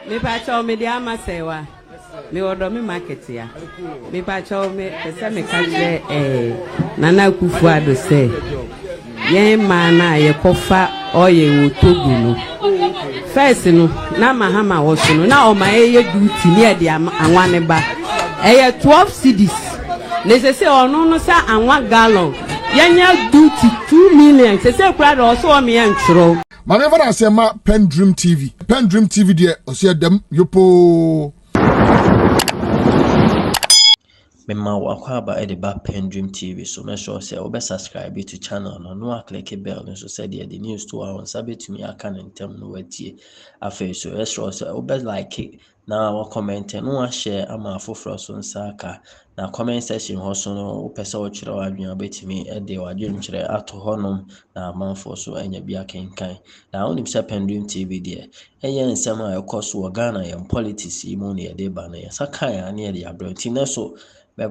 Me pacho me dia masewa. Me odo me market ya. Me pacho me pesa me kaje Nana Akufo-Addo say. Yen mana ye kofa oye wotogu no. First no na mahama woso no na o ma ye duty ne de anwane ba. 12 cedis. Ne se ono no sa anwa gallon. Yenya duty 2 million. Se kura do so o me entro. My never say ma PENDREAM TV. PENDREAM TV there o say dem yopo. Mema wakwaba e de ba PENDREAM TV so make sure say obe subscribe to channel no click bell so say the news to our sabe to me aka ntem no watie afa so sure say obe like it na wa comment no share ama afoforo so nsaka na comment section ho so no opese o kire wa adwen abetimi e de wadwen kire ato honom na amanfo so anya bia kenkan na onim say PENDREAM TV there eye nsem a ekoso Ghana yam politics imo ne de ba na saka ya ne de abranti na so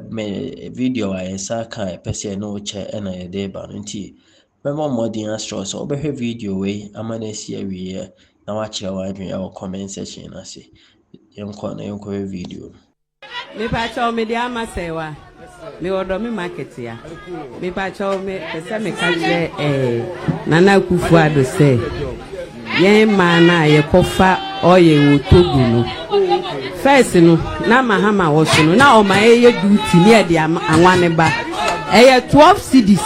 me video I saka pese no che na ye de ba nti me mo modern astro so obehwe video we amana si awie na wa kire wa adwen e comment section na se yenko video Me pacho me dia masewa. Me odo me market ya. Me pacho me pesa me kaje Nana Akufo-Addo say. Yen mana ye kofa oye wotogu no. First no na mahama woso no na o ma ye duty ne de anwane ba. 12 cedis.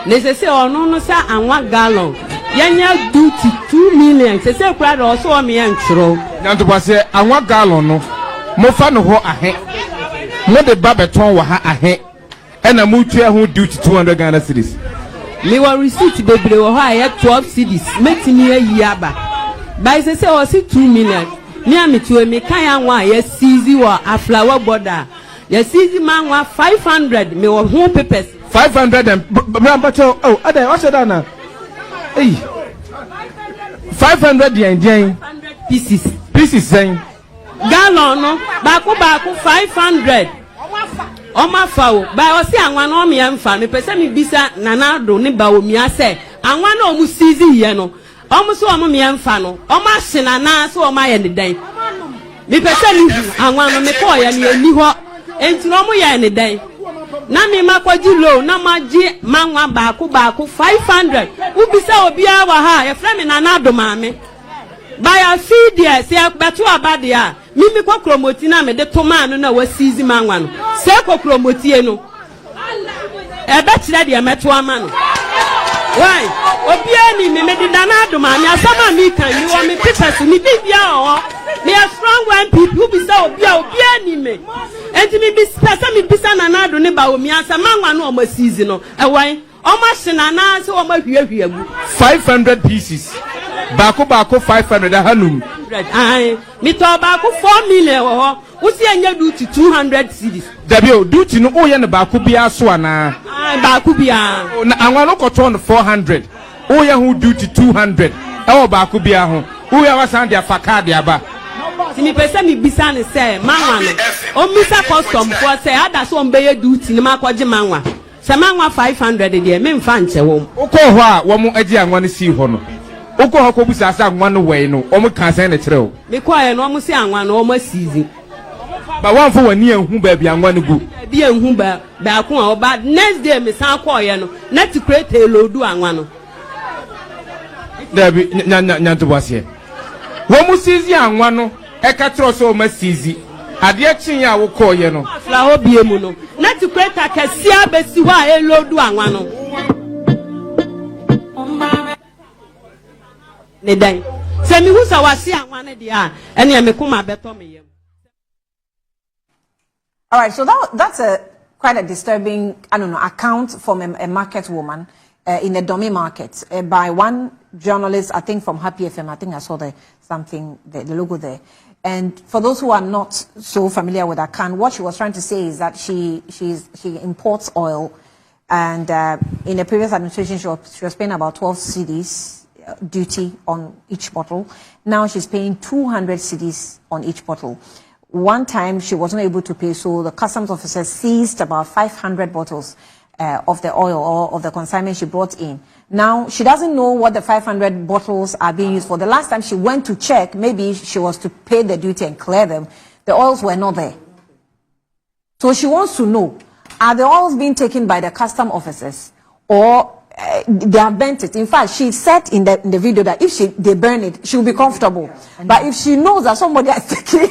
Ne se ono no sa anwa gallon. Yenya duty 2 million. Se kura do so o me entro. Nyanto ba say anwa gallon no. Mo fa no ho ahe. Mo de ba beton wa ha ahe. E na mo twa ho duty 200 Ghana cedis. Me wa receipt bebre wo ha 12 cedis. Metimi ayi aba. By say o si 2 million. Me amitu me kan anwa ye Seizure wa aflawa border. Ye Seizure man wa 500 me wo ho papers 500 and oh ada what said na hey 500 yen pieces saying gallon no baako 500 o ma fa o ba o si anwa no me amfa me pese me bisa Nana do ne ba o mi ase anwa na o mu Seizure ye no o mu so o mu me amfa no o ma hye Nana so o ma ye ne dan me pese ni anwa no me ko ye ne ani ho enti no mu ye ne dan na me makwaji low na maji manwa baako 500 ubisa obi awa ha ye frame Nana do maame baya feed there se beto abade a mimi kwa kromoti na me de toma no na wa Seizure manwa no se kwa kromotie no e be kire de meto ama no why obi ani me de Nana do maame asama mi kan you want me papers ni bibia o me a strong one people ubisa obi ani me enti mi bisa Nana do ne ba o mi asama manwa no o ma Seizure no e why o ma hye Nana se o ma hwiahwia gu 500 pieces baako 500 hanum ai mi to baako 4 million ho usi anya duty 200 cedis dabio duty no o ye ne baako bia so ana ai baako bia na anwa no koto no 400 o ye ho duty 200 e o baako bia ho o ye wasan dia faka dia ba mi pese mi bisa ne se manwa no o misa custom for say ada so mbeye duty ne makoje manwa se manwa 500 de me mfa nche wo uko ho a wo mu agi anwa ne si ho no uko ho ko busa asa anwa no we no o mu kan san ne kire o me ko ye no o mu si anwa no o ma Seizure ba wan fo wani enhu ba bia anwa ne gu bi enhu ba ko a oba next day me san ko ye no na ti create lodu anwa no dabi nya to bose wo mu Seizure anwa no e ka tro so o ma Seizure ade chin ya wo ko ye no afla ho bie mu no na ti create akasia besi ho a lodu anwa no ne dan se mi husa wasi anwa ne dia ene me kuma beto me yem. All right, so that's a quite a disturbing, I don't know, account from a market woman in a dummy market by one journalist, I think from Happy FM. I think I saw the logo there. And for those who are not so familiar with account, what she was trying to say is that she imports oil, and in a previous administration she was paying about 12 cedis duty on each bottle. Now she's paying 200 cedis on each bottle. One time she wasn't able to pay, so the customs officer seized about 500 bottles of the oil or of the consignment she brought in. Now, she doesn't know what the 500 bottles are being used for. The last time she went to check, maybe she was to pay the duty and clear them, the oils were not there. So she wants to know, are the oils being taken by the custom officers or they have burnt it? In fact, she said in the video that if they burn it, she'll be comfortable. But if she knows that somebody has taken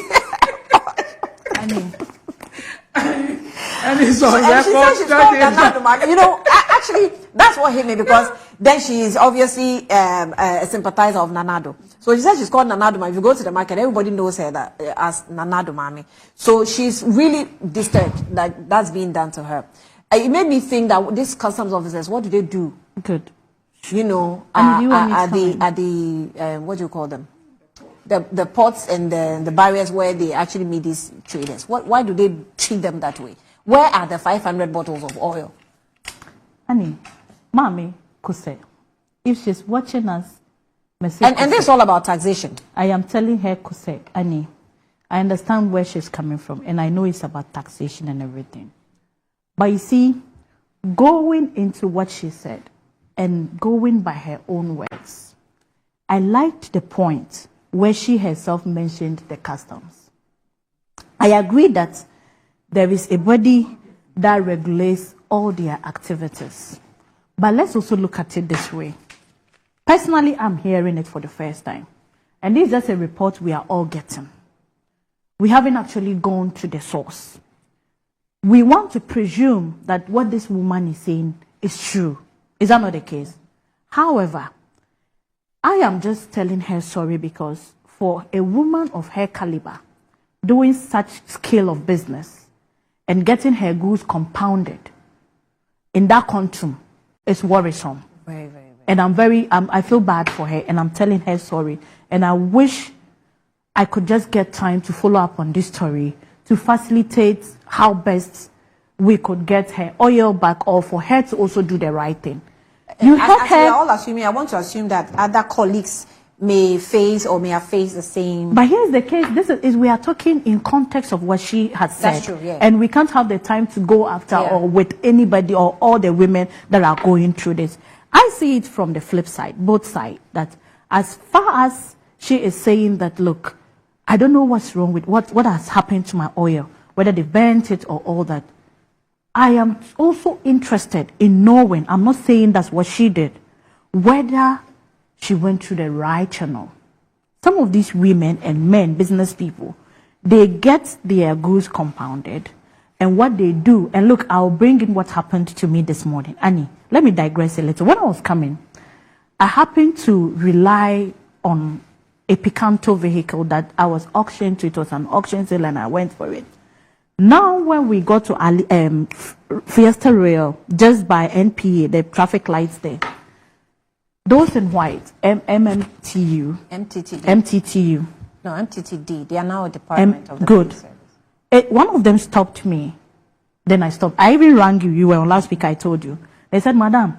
and it's on and she said record. she's called Nanaduma. You know, actually, that's what hit me, because then she is obviously a sympathizer of Nanado. So she said she's called Nanaduma. If you go to the market, everybody knows her that, as Nanadumami. So she's really disturbed that that's being done to her. It made me think that these customs officers, what do they do? Good. You know, And what do you call them? The ports and the barriers where they actually meet these traders. Why do they treat them that way? Where are the 500 bottles of oil? Annie, Mommy Kuse, if she's watching us, and this is all about taxation. I am telling her, Kuse, Annie, I understand where she's coming from, and I know it's about taxation and everything. But you see, going into what she said and going by her own words, I liked the point where she herself mentioned the customs. I agree that there is a body that regulates all their activities. But let's also look at it this way. Personally, I'm hearing it for the first time. And this is just a report we are all getting. We haven't actually gone to the source. We want to presume that what this woman is saying is true. Is that not the case? However, I am just telling her sorry, because for a woman of her caliber, doing such scale of business and getting her goods compounded in that quantum is worrisome. Very, very, very. And I feel bad for her, and I'm telling her sorry. And I wish I could just get time to follow up on this story to facilitate how best we could get her oil back, or for her to also do the right thing. You as we are all assuming, I want to assume that other colleagues may face or may have faced the same. But here's the case. This is we are talking in context of what she has said. That's true, yeah. And we can't have the time to go after or with anybody or all the women that are going through this. I see it from the flip side, both sides, that as far as she is saying that, look, I don't know what's wrong with what has happened to my oil, whether they burnt it or all that. I am also interested in knowing, I'm not saying that's what she did, whether she went through the right channel. Some of these women and men, business people, they get their goods compounded, and what they do, and look, I'll bring in what happened to me this morning. Annie, let me digress a little. When I was coming, I happened to rely on a Picanto vehicle that I was auctioned to. It was an auction sale, and I went for it. Now, when we got to Fiesta Rail, just by NPA, the traffic lights there, those in white, MMTU. MTTU. No, MTTD. They are now a department of the good. police service. One of them stopped me. Then I stopped. I even rang you. You were on loudspeaker, I told you. They said, Madam,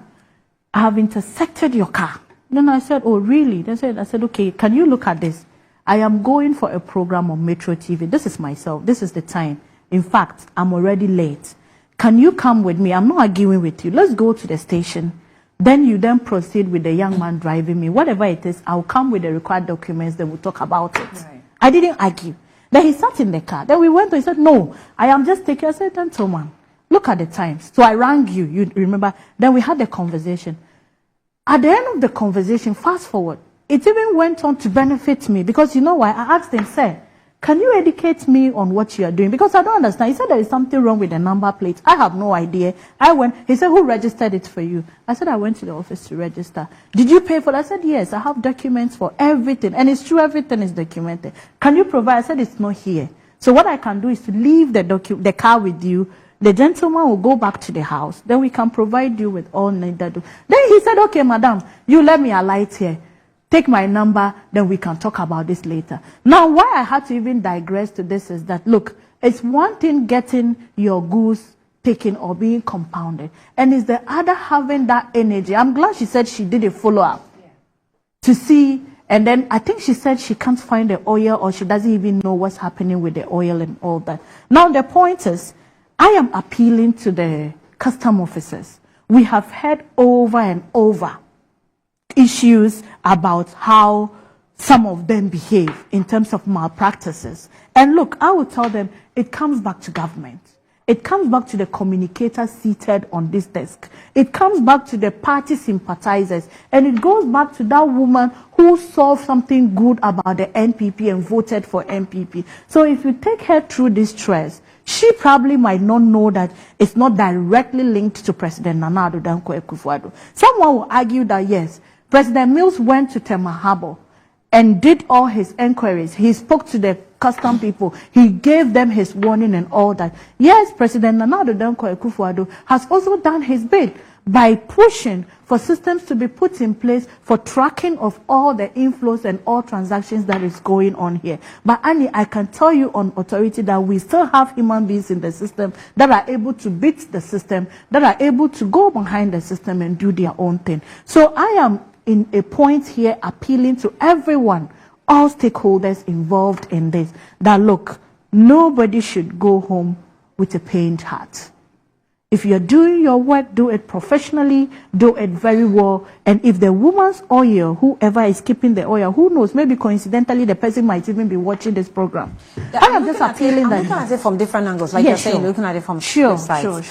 I have intersected your car. Then I said, oh, really? I said, okay, can you look at this? I am going for a program on Metro TV. This is myself. This is the time. In fact, I'm already late. Can you come with me? I'm not arguing with you. Let's go to the station. Then you then proceed with the young man driving me. Whatever it is, I'll come with the required documents. Then we'll talk about it. Right. I didn't argue. Then he sat in the car. Then we went to, he said, no, I am just taking. I said, gentleman, look at the times. So I rang you. You remember? Then we had the conversation. At the end of the conversation, fast forward, it even went on to benefit me, because you know why? I asked him, sir, can you educate me on what you are doing? Because I don't understand. He said there is something wrong with the number plate. I have no idea. I went, he said, who registered it for you? I said, I went to the office to register. Did you pay for that? I said, yes, I have documents for everything. And it's true, everything is documented. Can you provide? I said, it's not here. So what I can do is to leave the car with you. The gentleman will go back to the house. Then we can provide you with all needed. Then he said, okay, madam, you let me alight here. Take my number, then we can talk about this later. Now, why I had to even digress to this is that, look, it's one thing getting your goods taken or being compounded, and it's the other having that energy. I'm glad she said she did a follow-up to see, and then I think she said she can't find the oil, or she doesn't even know what's happening with the oil and all that. Now, the point is, I am appealing to the custom officers. We have heard over and over issues about how some of them behave in terms of malpractices. And look, I will tell them it comes back to government. It comes back to the communicators seated on this desk. It comes back to the party sympathizers. And it goes back to that woman who saw something good about the NPP and voted for NPP. So if you take her through this stress, she probably might not know that it's not directly linked to President Nana Addo Dankwa Akufo-Addo. Someone will argue that yes, President Mills went to Tema Harbour and did all his enquiries. He spoke to the custom people. He gave them his warning and all that. Yes, President Nana Addo Dankwa Akufo-Addo has also done his bit by pushing for systems to be put in place for tracking of all the inflows and all transactions that is going on here. But Annie, I can tell you on authority that we still have human beings in the system that are able to beat the system, that are able to go behind the system and do their own thing. So I am in a point here appealing to everyone, all stakeholders involved in this, that look, nobody should go home with a pained heart. If you're doing your work, do it professionally, do it very well. And if the woman's oil, whoever is keeping the oil, who knows, maybe coincidentally the person might even be watching this program. I am just appealing that. I'm looking at it from different angles, like you're saying, looking at it from sides. Sure.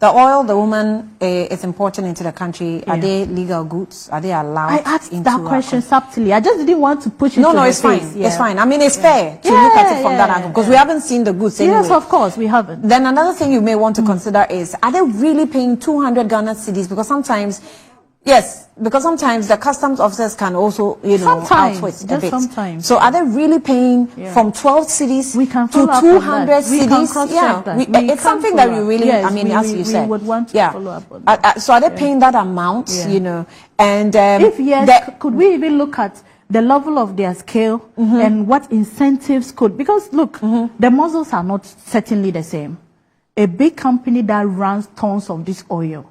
The oil the woman is importing into the country, are they legal goods? Are they allowed? I asked that question subtly. I just didn't want to push it. No, it's fine. It's fine. I mean, it's fair to look at it from that angle because we haven't seen the goods anyway. Yes, of course, we haven't. Then another thing you may want to consider is, are they really paying 200 Ghana cedis? Because sometimes, sometimes the customs officers can also, outwit a bit. Sometimes. So are they really paying from 12 cedis to 200 cedis? It's something that we really, as you said. We would want to follow up on that. So are they paying that amount, And if yes, could we even look at the level of their scale and what incentives could, because look, the muscles are not certainly the same. A big company that runs tons of this oil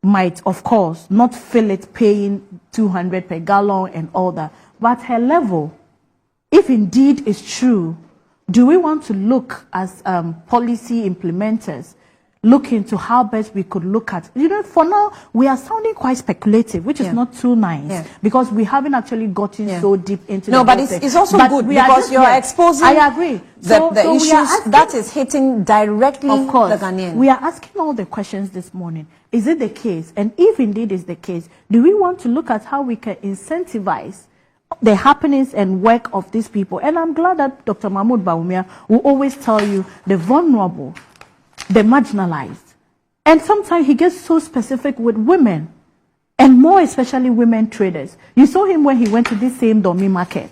might, of course, not feel it paying 200 per gallon and all that. But her level, if indeed it's true, do we want to look as policy implementers, look into how best we could look at, for now, we are sounding quite speculative, which is not too nice, because we haven't actually gotten so deep into the but it's also good because you're exposing I agree. the issues that is hitting directly of course, the Ghanaian. We are asking all the questions this morning. Is it the case? And if indeed is the case, do we want to look at how we can incentivize the happenings and work of these people? And I'm glad that Dr. Mahmoud Bawumia will always tell you the vulnerable, the marginalized. And sometimes he gets so specific with women, and more especially women traders. You saw him when he went to this same Domi market.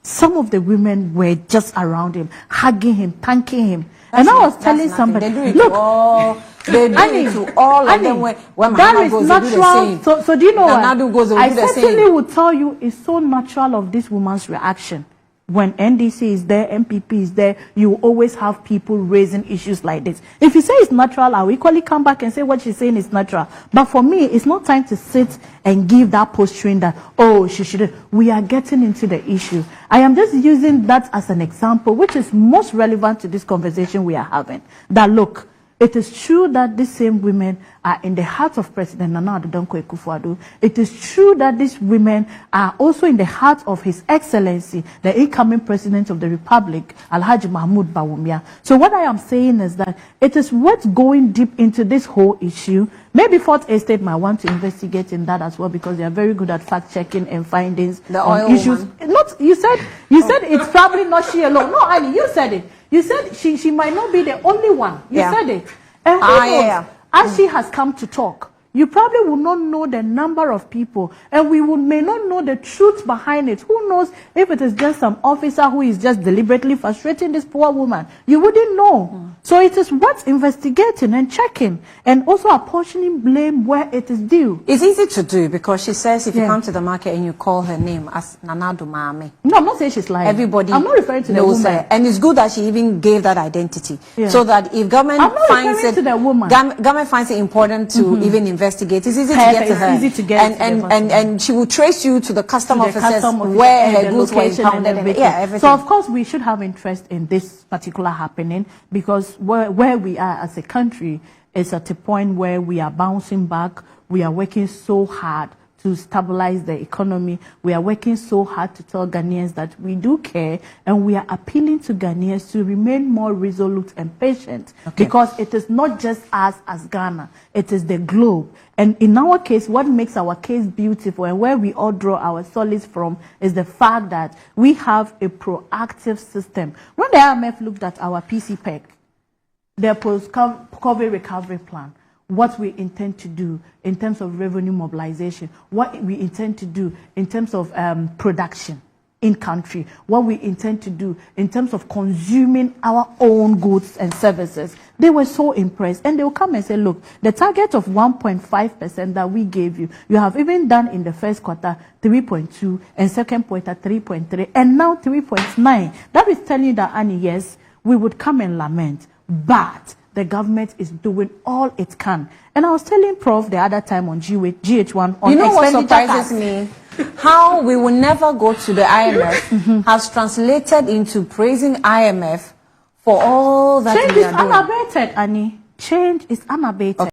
Some of the women were just around him, hugging him, thanking him. And I was telling somebody, look, they do it to all of them. When that is goes, natural. So do you know what? Goes, I certainly would tell you it's so natural of this woman's reaction. When NDC is there, MPP is there, you always have people raising issues like this. If you say it's natural, I'll equally come back and say what she's saying is natural. But for me, it's not time to sit and give that posturing that, oh, she should. We are getting into the issue. I am just using that as an example, which is most relevant to this conversation we are having. That look, it is true that these same women are in the heart of President Nana Addo Dankwa Akufo-Addo. It is true that these women are also in the heart of His Excellency, the incoming President of the Republic, Alhaji Mahmoud Bawumia. So what I am saying is that it is worth going deep into this whole issue. Maybe Fourth Estate might want to investigate in that as well, because they are very good at fact-checking and findings on issues. Not, you said it's probably not she alone. No, Annie, you said it. You said she might not be the only one. You said it. And who knows, as she has come to talk, you probably will not know the number of people, and may not know the truth behind it. Who knows if it is just some officer who is just deliberately frustrating this poor woman? You wouldn't know. So it is worth investigating and checking, and also apportioning blame where it is due. It's easy to do because she says if you come to the market and you call her name as Nana Addo Maame. No, I'm not saying she's lying. Everybody I'm not referring to the woman. Her. And it's good that she even gave that identity. So that if government finds it, government finds it important to even investigate, it's easy to get to her. Easy to get and she will trace you to the custom officers where her goods were impounded and everything. So of course we should have interest in this particular happening, because where we are as a country, it's at a point where we are bouncing back. We are working so hard to stabilize the economy. We are working so hard to tell Ghanaians that we do care, and we are appealing to Ghanaians to remain more resolute and patient, because it is not just us as Ghana, it is the globe. And in our case, what makes our case beautiful and where we all draw our solace from is the fact that we have a proactive system. When the IMF looked at our PCPEC, their post-COVID recovery plan, what we intend to do in terms of revenue mobilization, what we intend to do in terms of production in country, what we intend to do in terms of consuming our own goods and services. They were so impressed, and they will come and say, look, the target of 1.5% that we gave you, you have even done in the first quarter 3.2, and second quarter 3.3, and now 3.9. That is telling you that, Annie, yes, we would come and lament, but the government is doing all it can. And I was telling Prof the other time on GH1 on, you know what surprises me? How we will never go to the IMF has translated into praising IMF for all that change we is are doing. unabated, Annie. Change is unabated.